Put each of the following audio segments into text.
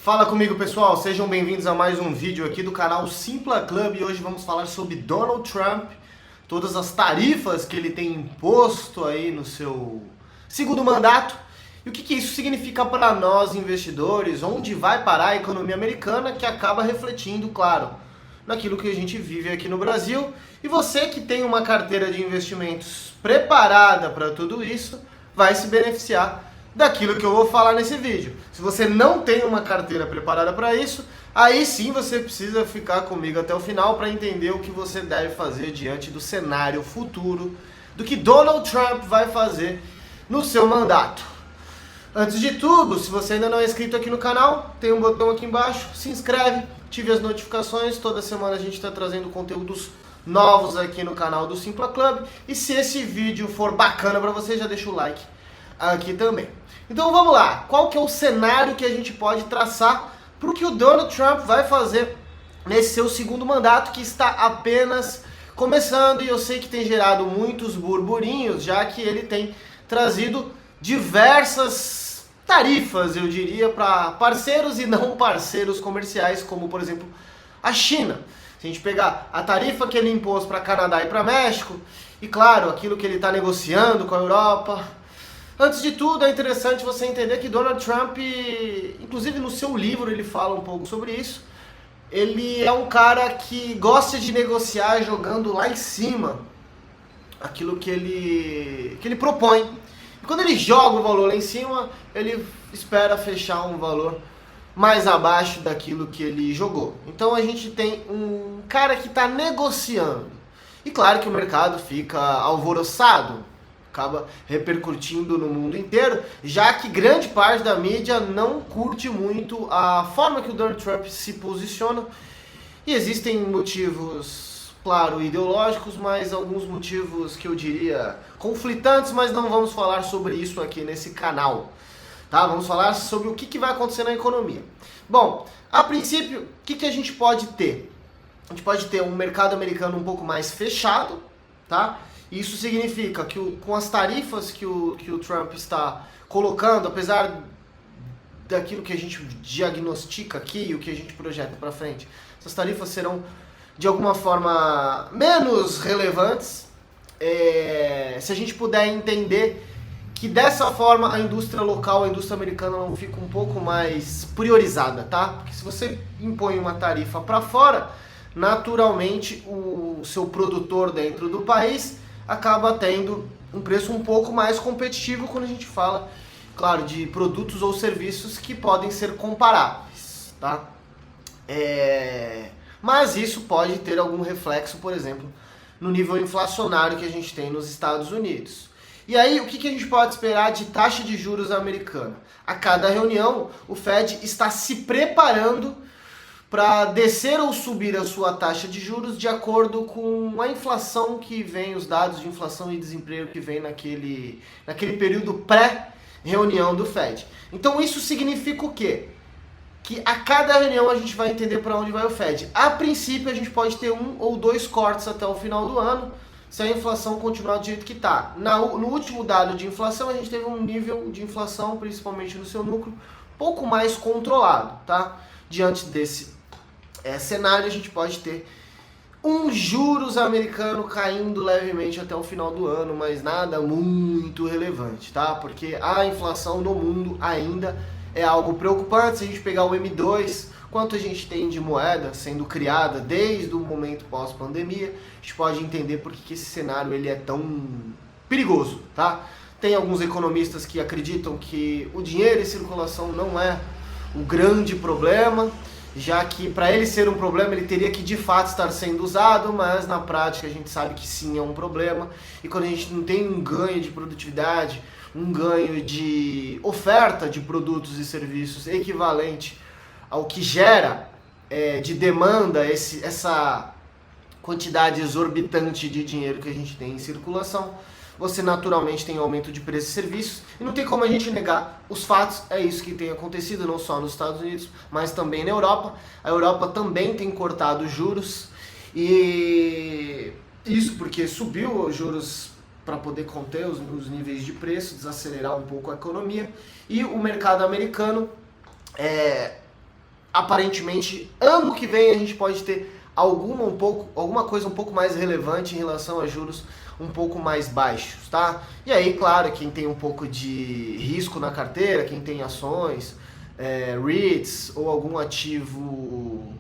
Fala comigo, pessoal, sejam bem-vindos a mais um vídeo aqui do canal Simpla Club e hoje vamos falar sobre Donald Trump, todas as tarifas que ele tem imposto aí no seu segundo mandato e o que isso significa para nós investidores, onde vai parar a economia americana, que acaba refletindo, claro, naquilo que a gente vive aqui no Brasil. E você que tem uma carteira de investimentos preparada para tudo isso, vai se beneficiar daquilo que eu vou falar nesse vídeo. Se você não tem uma carteira preparada para isso, aí sim você precisa ficar comigo até o final para entender o que você deve fazer diante do cenário futuro, do que Donald Trump vai fazer no seu mandato. Antes de tudo, se você ainda não é inscrito aqui no canal, tem um botão aqui embaixo, se inscreve, ative as notificações, toda semana a gente está trazendo conteúdos novos aqui no canal do Simpla Club. E se esse vídeo for bacana para você, já deixa o like aqui também. Então vamos lá, qual que é o cenário que a gente pode traçar para o que o Donald Trump vai fazer nesse seu segundo mandato, que está apenas começando, e eu sei que tem gerado muitos burburinhos, já que ele tem trazido diversas tarifas, eu diria, para parceiros e não parceiros comerciais, como por exemplo a China. Se a gente pegar a tarifa que ele impôs para Canadá e para México, e claro, aquilo que ele está negociando com a Europa. Antes de tudo, é interessante você entender que Donald Trump, inclusive no seu livro ele fala um pouco sobre isso, ele é um cara que gosta de negociar jogando lá em cima aquilo que ele propõe. E quando ele joga o valor lá em cima, ele espera fechar um valor mais abaixo daquilo que ele jogou. Então a gente tem um cara que está negociando. E claro que o mercado fica alvoroçado, acaba repercutindo no mundo inteiro, já que grande parte da mídia não curte muito a forma que o Donald Trump se posiciona. E existem motivos, claro, ideológicos, mas alguns motivos que eu diria conflitantes, mas não vamos falar sobre isso aqui nesse canal. Tá? Vamos falar sobre o que vai acontecer na economia. Bom, a princípio, o que a gente pode ter? A gente pode ter um mercado americano um pouco mais fechado, tá? Isso significa que com as tarifas que o Trump está colocando, apesar daquilo que a gente diagnostica aqui e o que a gente projeta para frente, essas tarifas serão de alguma forma menos relevantes, se a gente puder entender que dessa forma a indústria local, a indústria americana não fica um pouco mais priorizada, tá? Porque se você impõe uma tarifa para fora, naturalmente o seu produtor dentro do país acaba tendo um preço um pouco mais competitivo quando a gente fala, claro, de produtos ou serviços que podem ser comparáveis, tá? Mas isso pode ter algum reflexo, por exemplo, no nível inflacionário que a gente tem nos Estados Unidos. E aí, o que a gente pode esperar de taxa de juros americana? A cada reunião, o Fed está se preparando para descer ou subir a sua taxa de juros de acordo com a inflação que vem, os dados de inflação e desemprego que vem naquele período pré-reunião do Fed. Então isso significa o quê? Que a cada reunião a gente vai entender para onde vai o Fed. A princípio a gente pode ter 1 ou 2 cortes até o final do ano, se a inflação continuar do jeito que está. No último dado de inflação a gente teve um nível de inflação, principalmente no seu núcleo, um pouco mais controlado, tá? Diante desse cenário, a gente pode ter um juros americano caindo levemente até o final do ano, mas nada muito relevante, tá? Porque a inflação no mundo ainda é algo preocupante. Se a gente pegar o M2, quanto a gente tem de moeda sendo criada desde o momento pós-pandemia, a gente pode entender por que esse cenário ele é tão perigoso, tá? Tem alguns economistas que acreditam que o dinheiro em circulação não é o grande problema, já que para ele ser um problema ele teria que de fato estar sendo usado, mas na prática a gente sabe que sim, é um problema. E quando a gente não tem um ganho de produtividade, um ganho de oferta de produtos e serviços equivalente ao que gera de demanda, essa quantidade exorbitante de dinheiro que a gente tem em circulação, você naturalmente tem aumento de preços e serviços, e não tem como a gente negar os fatos. É isso que tem acontecido não só nos Estados Unidos, mas também na Europa. A Europa também tem cortado juros, e isso porque subiu os juros para poder conter os níveis de preço, desacelerar um pouco a economia, e o mercado americano aparentemente, ano que vem a gente pode ter alguma coisa um pouco mais relevante em relação a juros um pouco mais baixos, tá? E aí, claro, quem tem um pouco de risco na carteira, quem tem ações, REITs ou algum ativo,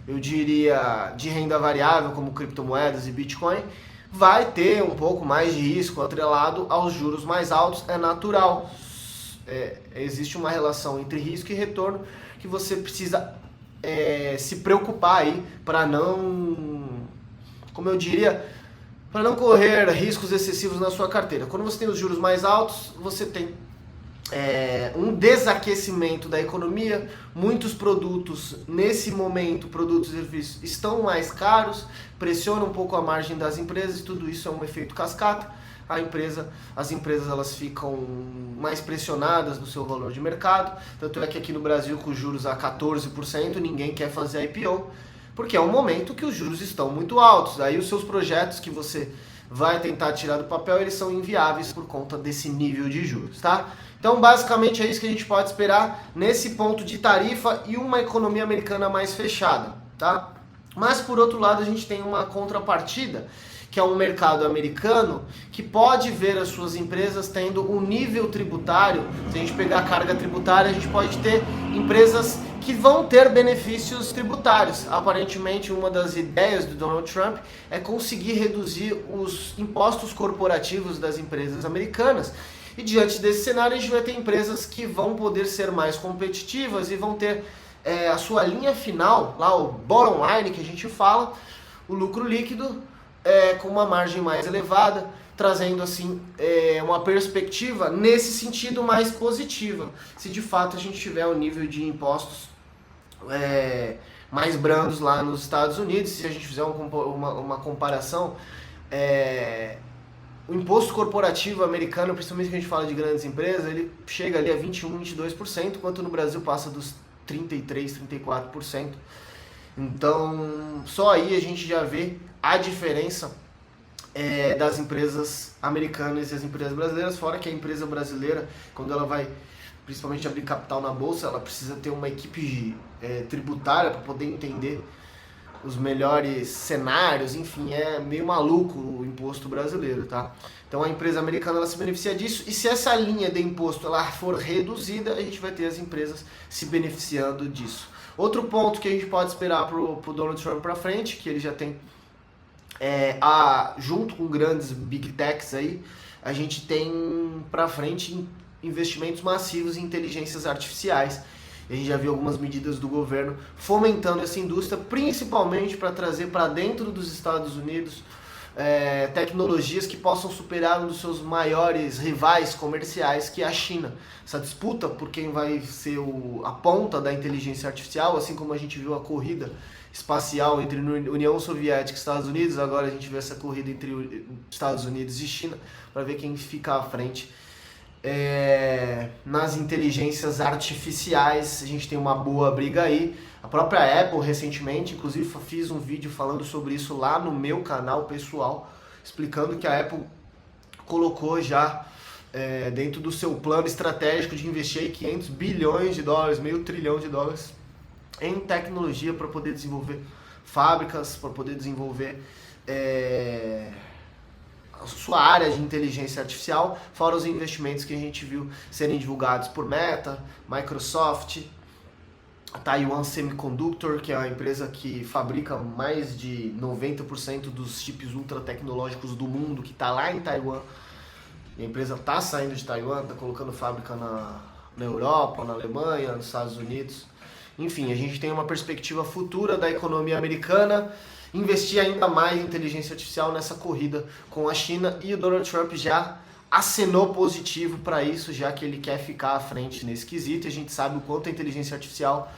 eu diria, de renda variável, como criptomoedas e Bitcoin, vai ter um pouco mais de risco atrelado aos juros mais altos, é natural. Existe uma relação entre risco e retorno que você precisa se preocupar aí para não, como eu diria, para não correr riscos excessivos na sua carteira. Quando você tem os juros mais altos, você tem um desaquecimento da economia, muitos produtos, nesse momento, produtos e serviços estão mais caros, pressiona um pouco a margem das empresas, e tudo isso é um efeito cascata. As empresas elas ficam mais pressionadas no seu valor de mercado, tanto é que aqui no Brasil, com os juros a 14%, ninguém quer fazer IPO, porque é um momento que os juros estão muito altos, aí os seus projetos que você vai tentar tirar do papel, eles são inviáveis por conta desse nível de juros, tá? Então, basicamente é isso que a gente pode esperar nesse ponto de tarifa e uma economia americana mais fechada, tá? Mas, por outro lado, a gente tem uma contrapartida, que é um mercado americano que pode ver as suas empresas tendo um nível tributário. Se a gente pegar a carga tributária, a gente pode ter empresas que vão ter benefícios tributários. Aparentemente, uma das ideias do Donald Trump é conseguir reduzir os impostos corporativos das empresas americanas. E diante desse cenário, a gente vai ter empresas que vão poder ser mais competitivas e vão ter a sua linha final, lá o bottom line que a gente fala, o lucro líquido, com uma margem mais elevada, trazendo assim uma perspectiva nesse sentido mais positiva, se de fato a gente tiver um nível de impostos mais brandos lá nos Estados Unidos. Se a gente fizer uma comparação, o imposto corporativo americano, principalmente quando a gente fala de grandes empresas, ele chega ali a 21%, 22%, enquanto no Brasil passa dos 33%, 34%. Então, só aí a gente já vê a diferença das empresas americanas e as empresas brasileiras, fora que a empresa brasileira, quando ela vai principalmente abrir capital na bolsa, ela precisa ter uma equipe tributária para poder entender os melhores cenários, enfim, é meio maluco o imposto brasileiro, tá? Então a empresa americana ela se beneficia disso, e se essa linha de imposto ela for reduzida, a gente vai ter as empresas se beneficiando disso. Outro ponto que a gente pode esperar pro Donald Trump para frente, que ele já tem junto com grandes big techs aí, a gente tem para frente investimentos massivos em inteligências artificiais. A gente já viu algumas medidas do governo fomentando essa indústria, principalmente para trazer para dentro dos Estados Unidos tecnologias que possam superar um dos seus maiores rivais comerciais, que é a China. Essa disputa por quem vai ser a ponta da inteligência artificial, assim como a gente viu a corrida espacial entre União Soviética e Estados Unidos, agora a gente vê essa corrida entre Estados Unidos e China, para ver quem fica à frente. Nas inteligências artificiais, a gente tem uma boa briga aí. A própria Apple recentemente, inclusive fiz um vídeo falando sobre isso lá no meu canal pessoal, explicando que a Apple colocou já dentro do seu plano estratégico de investir $500 bilhões, meio trilhão de dólares em tecnologia para poder desenvolver fábricas, para poder desenvolver sua área de inteligência artificial, fora os investimentos que a gente viu serem divulgados por Meta, Microsoft, a Taiwan Semiconductor, que é a empresa que fabrica mais de 90% dos chips ultra tecnológicos do mundo, que está lá em Taiwan. E a empresa está saindo de Taiwan, está colocando fábrica na Europa, na Alemanha, nos Estados Unidos. Enfim, a gente tem uma perspectiva futura da economia americana, investir ainda mais em inteligência artificial nessa corrida com a China, e o Donald Trump já acenou positivo para isso, já que ele quer ficar à frente nesse quesito, e a gente sabe o quanto a inteligência artificial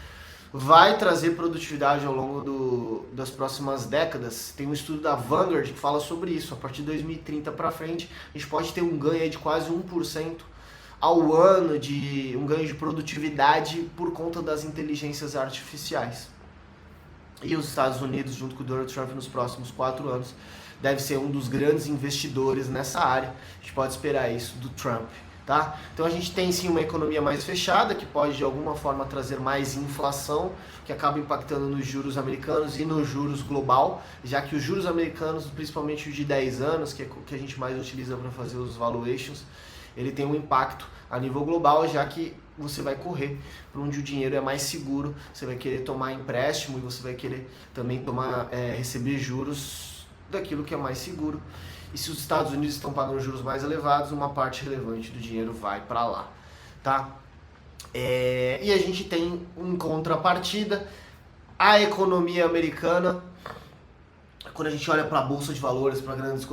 vai trazer produtividade ao longo das próximas décadas. Tem um estudo da Vanguard que fala sobre isso. A partir de 2030 para frente, a gente pode ter um ganho aí de quase 1% ao ano, um ganho de produtividade por conta das inteligências artificiais. E os Estados Unidos, junto com o Donald Trump, nos próximos 4 anos, deve ser um dos grandes investidores nessa área. A gente pode esperar isso do Trump. tá? Então a gente tem sim uma economia mais fechada, que pode de alguma forma trazer mais inflação, que acaba impactando nos juros americanos e nos juros global, já que os juros americanos, principalmente os de 10 anos, que é o que a gente mais utiliza para fazer os valuations, ele tem um impacto a nível global, já que você vai correr para onde o dinheiro é mais seguro, você vai querer tomar empréstimo e você vai querer também receber juros daquilo que é mais seguro. E se os Estados Unidos estão pagando juros mais elevados, uma parte relevante do dinheiro vai para lá, tá? E a gente tem em contrapartida a economia americana. Quando a gente olha para a bolsa de valores, para grandes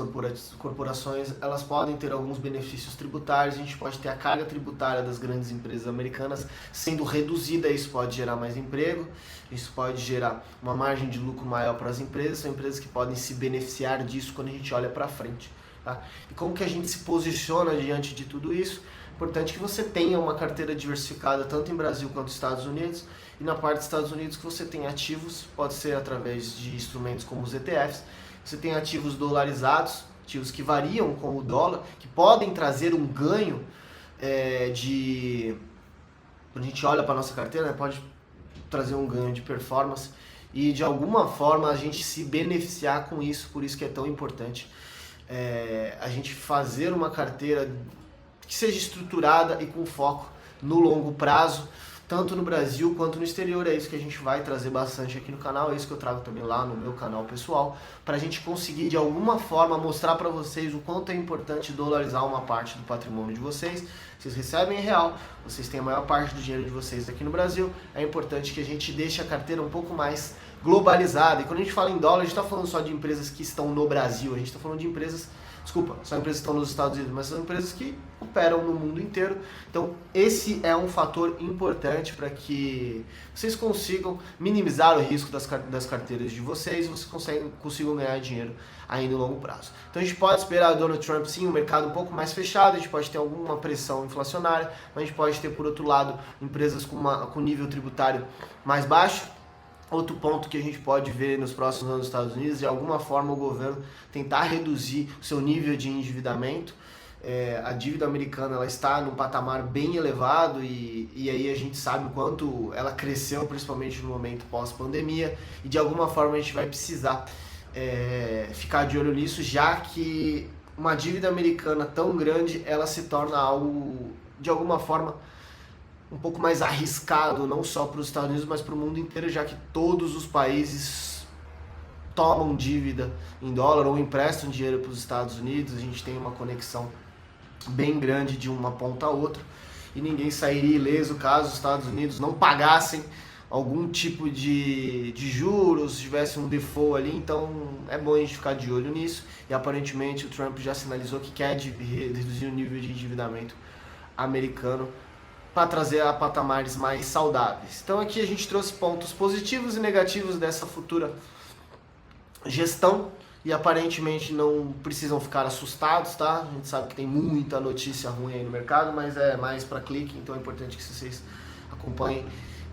corporações, elas podem ter alguns benefícios tributários. A gente pode ter a carga tributária das grandes empresas americanas sendo reduzida. Isso pode gerar mais emprego, isso pode gerar uma margem de lucro maior para as empresas. São empresas que podem se beneficiar disso quando a gente olha para frente, tá? E como que a gente se posiciona diante de tudo isso? Importante que você tenha uma carteira diversificada tanto em Brasil quanto nos Estados Unidos, e na parte dos Estados Unidos que você tem ativos, pode ser através de instrumentos como os ETFs, você tem ativos dolarizados, ativos que variam com o dólar, que podem trazer um ganho quando a gente olha para a nossa carteira, né, pode trazer um ganho de performance e de alguma forma a gente se beneficiar com isso, por isso que é tão importante a gente fazer uma carteira que seja estruturada e com foco no longo prazo, tanto no Brasil quanto no exterior. É isso que a gente vai trazer bastante aqui no canal, é isso que eu trago também lá no meu canal pessoal, para a gente conseguir de alguma forma mostrar para vocês o quanto é importante dolarizar uma parte do patrimônio de vocês. Vocês recebem em real, vocês têm a maior parte do dinheiro de vocês aqui no Brasil, é importante que a gente deixe a carteira um pouco mais globalizada. E quando a gente fala em dólar, a gente está falando só de empresas que estão no Brasil, a gente está falando de empresas, são empresas que estão nos Estados Unidos, mas são empresas que operam no mundo inteiro. Então esse é um fator importante para que vocês consigam minimizar o risco das carteiras de vocês e vocês consigam ganhar dinheiro aí no longo prazo. Então a gente pode esperar o Donald Trump sim, um mercado um pouco mais fechado, a gente pode ter alguma pressão inflacionária, mas a gente pode ter por outro lado empresas com nível tributário mais baixo. Outro ponto que a gente pode ver nos próximos anos nos Estados Unidos é de alguma forma o governo tentar reduzir o seu nível de endividamento. A dívida americana ela está num patamar bem elevado e aí a gente sabe o quanto ela cresceu, principalmente no momento pós-pandemia, e de alguma forma a gente vai precisar ficar de olho nisso, já que uma dívida americana tão grande ela se torna algo de alguma forma um pouco mais arriscado, não só para os Estados Unidos, mas para o mundo inteiro, já que todos os países tomam dívida em dólar ou emprestam dinheiro para os Estados Unidos. A gente tem uma conexão bem grande de uma ponta a outra e ninguém sairia ileso caso os Estados Unidos não pagassem algum tipo de juros, se tivesse um default ali. Então é bom a gente ficar de olho nisso, e aparentemente o Trump já sinalizou que quer reduzir o nível de endividamento americano para trazer a patamares mais saudáveis. Então aqui a gente trouxe pontos positivos e negativos dessa futura gestão, e aparentemente não precisam ficar assustados, tá? A gente sabe que tem muita notícia ruim aí no mercado, mas é mais para clique, então é importante que vocês acompanhem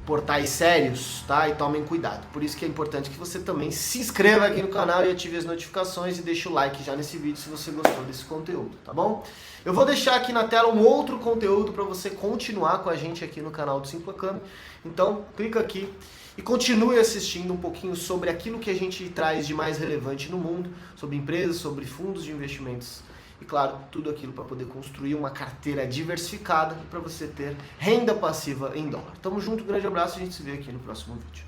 portais sérios, tá? E tomem cuidado. Por isso que é importante que você também se inscreva aqui no canal e ative as notificações e deixe o like já nesse vídeo se você gostou desse conteúdo, tá bom? Eu vou deixar aqui na tela um outro conteúdo para você continuar com a gente aqui no canal do Simpla Câmbio. Então, clica aqui e continue assistindo um pouquinho sobre aquilo que a gente traz de mais relevante no mundo, sobre empresas, sobre fundos de investimentos e, claro, tudo aquilo para poder construir uma carteira diversificada para você ter renda passiva em dólar. Tamo junto, grande abraço e a gente se vê aqui no próximo vídeo.